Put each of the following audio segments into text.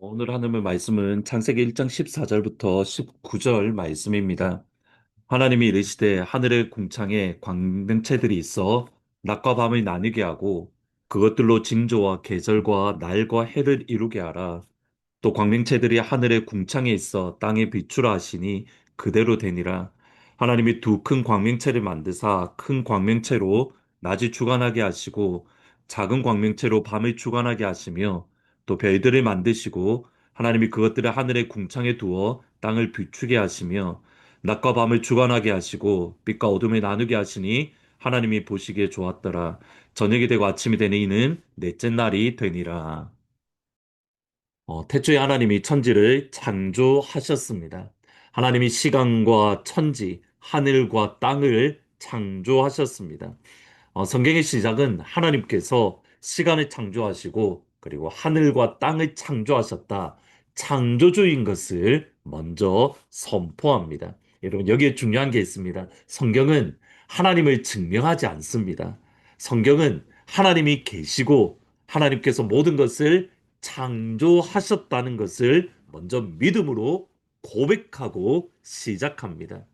오늘 하나님의 말씀은 창세기 1장 14절부터 19절 말씀입니다. 하나님이 이르시되 하늘의 궁창에 광명체들이 있어 낮과 밤을 나뉘게 하고 그것들로 징조와 계절과 날과 해를 이루게 하라. 또 광명체들이 하늘의 궁창에 있어 땅에 비추라 하시니 그대로 되니라. 하나님이 두 큰 광명체를 만드사 큰 광명체로 낮이 주관하게 하시고 작은 광명체로 밤을 주관하게 하시며 또 별들을 만드시고 하나님이 그것들을 하늘의 궁창에 두어 땅을 비추게 하시며 낮과 밤을 주관하게 하시고 빛과 어둠을 나누게 하시니 하나님이 보시기에 좋았더라. 저녁이 되고 아침이 되니 이는 넷째 날이 되니라. 태초에 하나님이 천지를 창조하셨습니다. 하나님이 시간과 천지, 하늘과 땅을 창조하셨습니다. 성경의 시작은 하나님께서 시간을 창조하시고 그리고 하늘과 땅을 창조하셨다. 창조주인 것을 먼저 선포합니다. 여러분, 여기에 중요한 게 있습니다. 성경은 하나님을 증명하지 않습니다. 성경은 하나님이 계시고 하나님께서 모든 것을 창조하셨다는 것을 먼저 믿음으로 고백하고 시작합니다.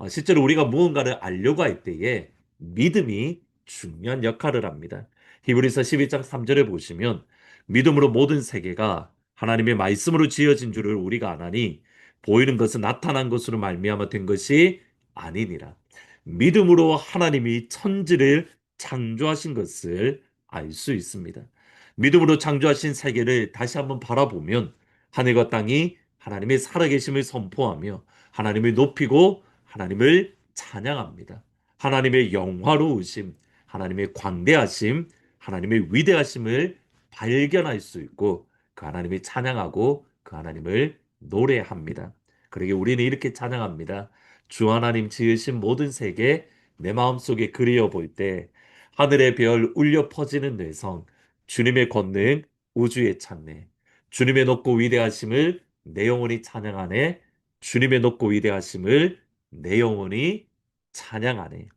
실제로 우리가 무언가를 알려고 할 때에 믿음이 중요한 역할을 합니다. 히브리서 12장 3절에 보시면 믿음으로 모든 세계가 하나님의 말씀으로 지어진 줄을 우리가 아나니 보이는 것은 나타난 것으로 말미암아 된 것이 아니니라. 믿음으로 하나님이 천지를 창조하신 것을 알 수 있습니다. 믿음으로 창조하신 세계를 다시 한번 바라보면 하늘과 땅이 하나님의 살아계심을 선포하며 하나님을 높이고 하나님을 찬양합니다. 하나님의 영화로우심, 하나님의 광대하심, 하나님의 위대하심을 발견할 수 있고 그 하나님을 찬양하고 그 하나님을 노래합니다. 그러게 우리는 이렇게 찬양합니다. 주 하나님 지으신 모든 세계 내 마음속에 그리워 볼 때 하늘의 별 울려 퍼지는 뇌성 주님의 권능 우주에 찾네. 주님의 높고 위대하심을 내 영혼이 찬양하네. 주님의 높고 위대하심을 내 영혼이 찬양하네.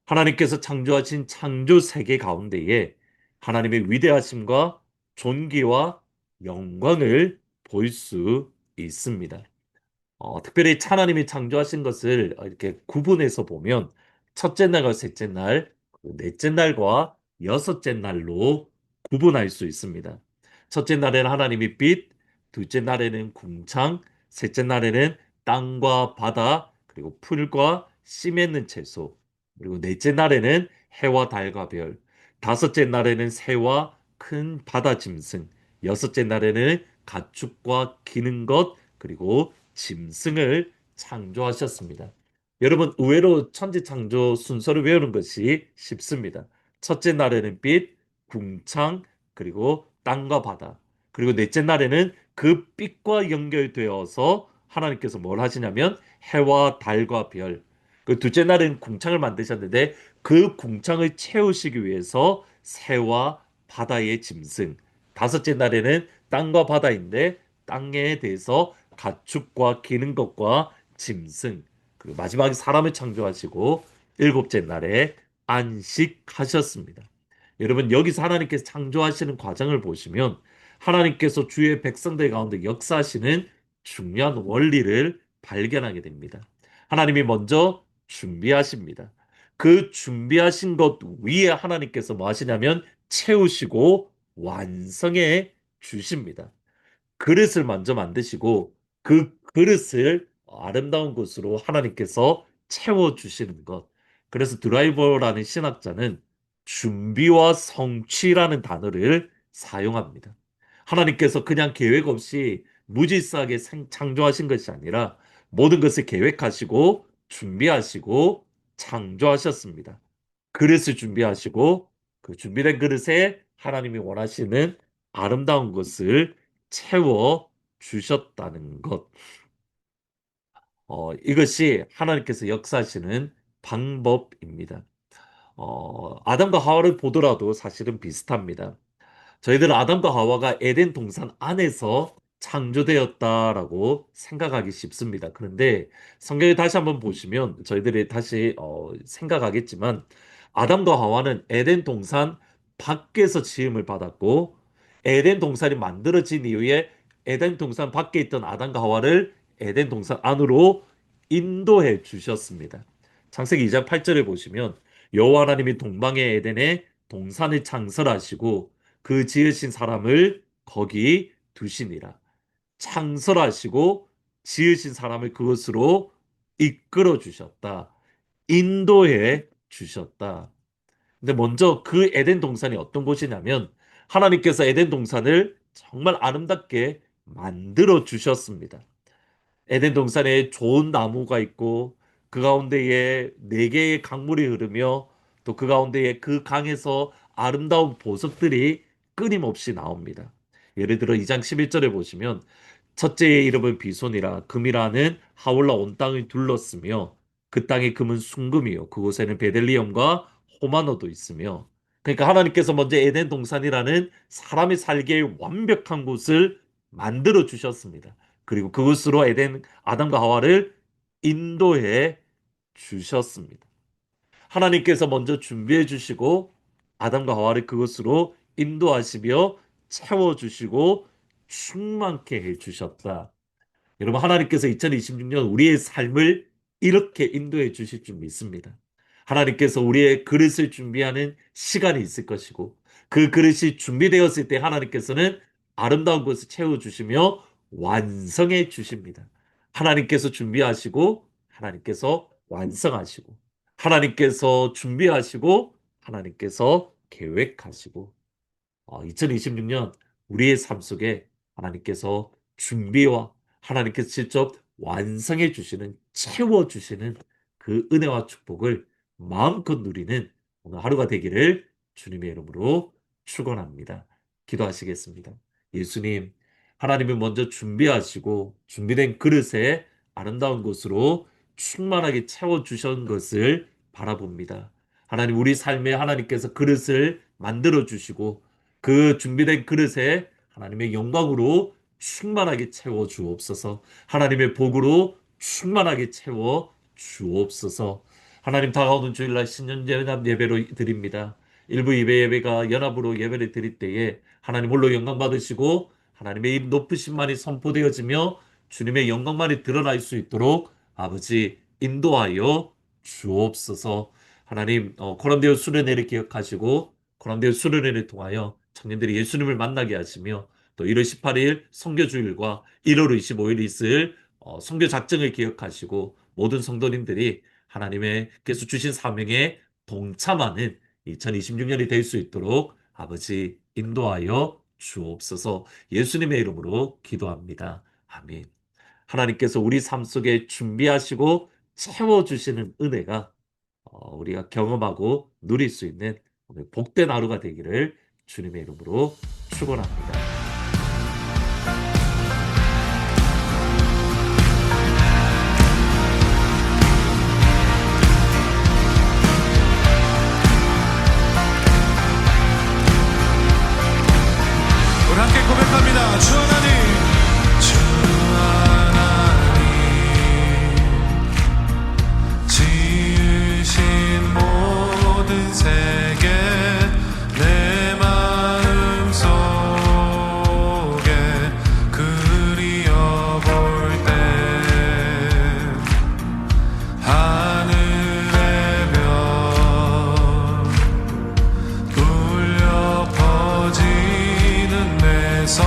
하나님께서 창조하신 창조 세계 가운데에 하나님의 위대하심과 존귀와 영광을 볼 수 있습니다. 특별히 하나님이 창조하신 것을 이렇게 구분해서 보면 첫째 날과 셋째 날, 넷째 날과 여섯째 날로 구분할 수 있습니다. 첫째 날에는 하나님이 빛, 둘째 날에는 궁창, 셋째 날에는 땅과 바다, 그리고 풀과 씨 맺는 채소, 그리고 넷째 날에는 해와 달과 별, 다섯째 날에는 새와 큰 바다 짐승, 여섯째 날에는 가축과 기는 것, 그리고 짐승을 창조하셨습니다. 여러분, 의외로 천지 창조 순서를 외우는 것이 쉽습니다. 첫째 날에는 빛, 궁창, 그리고 땅과 바다. 그리고 넷째 날에는 그 빛과 연결되어서 하나님께서 뭘 하시냐면 해와 달과 별. 그 둘째 날에는 궁창을 만드셨는데 그 궁창을 채우시기 위해서 새와 바다의 짐승. 다섯째 날에는 땅과 바다인데 땅에 대해서 가축과 기는 것과 짐승, 그리고 마지막에 사람을 창조하시고 일곱째 날에 안식하셨습니다. 여러분, 여기서 하나님께서 창조하시는 과정을 보시면 하나님께서 주의 백성들 가운데 역사하시는 중요한 원리를 발견하게 됩니다. 하나님이 먼저 준비하십니다. 그 준비하신 것 위에 하나님께서 뭐 하시냐면 채우시고 완성해 주십니다. 그릇을 먼저 만드시고 그 그릇을 아름다운 것으로 하나님께서 채워주시는 것. 그래서 드라이버라는 신학자는 준비와 성취라는 단어를 사용합니다. 하나님께서 그냥 계획 없이 무질서하게 창조하신 것이 아니라 모든 것을 계획하시고 준비하시고 창조하셨습니다. 그릇을 준비하시고 그 준비된 그릇에 하나님이 원하시는 아름다운 것을 채워 주셨다는 것. 이것이 하나님께서 역사하시는 방법입니다. 아담과 하와를 보더라도 사실은 비슷합니다. 저희들은 아담과 하와가 에덴 동산 안에서 창조되었다라고 생각하기 쉽습니다. 그런데 성경에 다시 한번 보시면 저희들이 다시 생각하겠지만 아담과 하와는 에덴 동산 밖에서 지음을 받았고 에덴 동산이 만들어진 이후에 에덴 동산 밖에 있던 아담과 하와를 에덴 동산 안으로 인도해 주셨습니다. 창세기 2장 8절에 보시면 여호와 하나님이 동방의 에덴에 동산을 창설하시고 그 지으신 사람을 거기 두시니라. 창설하시고 지으신 사람을 그것으로 이끌어 주셨다. 인도해 주셨다. 근데 먼저 그 에덴 동산이 어떤 곳이냐면 하나님께서 에덴 동산을 정말 아름답게 만들어 주셨습니다. 에덴 동산에 좋은 나무가 있고 그 가운데에 네 개의 강물이 흐르며 또 그 가운데에 그 강에서 아름다운 보석들이 끊임없이 나옵니다. 예를 들어 2장 11절에 보시면 첫째의 이름은 비손이라 금이라는 하올라 온 땅을 둘렀으며 그 땅의 금은 순금이요 그곳에는 베들리엄과 호마노도 있으며 그러니까 하나님께서 먼저 에덴 동산이라는 사람이 살기에 완벽한 곳을 만들어 주셨습니다. 그리고 그것으로 에덴 아담과 하와를 인도해 주셨습니다. 하나님께서 먼저 준비해 주시고 아담과 하와를 그것으로 인도하시며 채워 주시고 충만케 해 주셨다. 여러분 하나님께서 2026년 우리의 삶을 이렇게 인도해 주실 줄 믿습니다. 하나님께서 우리의 그릇을 준비하는 시간이 있을 것이고 그 그릇이 준비되었을 때 하나님께서는 아름다운 것을 채워주시며 완성해 주십니다. 하나님께서 준비하시고 하나님께서 완성하시고 하나님께서 준비하시고 하나님께서 계획하시고 2026년 우리의 삶 속에 하나님께서 준비와 하나님께서 직접 완성해 주시는, 채워 주시는 그 은혜와 축복을 마음껏 누리는 오늘 하루가 되기를 주님의 이름으로 축원합니다. 기도하시겠습니다. 예수님, 하나님이 먼저 준비하시고 준비된 그릇에 아름다운 것으로 충만하게 채워 주신 것을 바라봅니다. 하나님, 우리 삶에 하나님께서 그릇을 만들어 주시고 그 준비된 그릇에 하나님의 영광으로 충만하게 채워 주옵소서. 하나님의 복으로 충만하게 채워 주옵소서. 하나님, 다가오는 주일날 신년 연합 예배로 드립니다. 일부 예배가 연합으로 예배를 드릴 때에 하나님 홀로 영광 받으시고 하나님의 이 높으심만이 선포되어지며 주님의 영광만이 드러날 수 있도록 아버지 인도하여 주옵소서. 하나님, 코란데오 수련회를 기억하시고 코란데오 수련회를 통하여 청년들이 예수님을 만나게 하시며 또 1월 18일 선교주일과 1월 25일 있을 선교 작정을 기억하시고 모든 성도님들이 하나님께서 주신 사명에 동참하는 2026년이 될 수 있도록 아버지 인도하여 주옵소서. 예수님의 이름으로 기도합니다. 아멘. 하나님께서 우리 삶 속에 준비하시고 채워주시는 은혜가 우리가 경험하고 누릴 수 있는 오늘 복된 하루가 되기를 주님의 이름으로 축원합니다. 우리 함께 고백합니다. 주 하나님, 주 하나님 지으신 모든 세계 내 마음 속에 그리어볼 때 하늘의 별 울려 퍼지는 내 성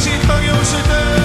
다시 이 땅에 오실 때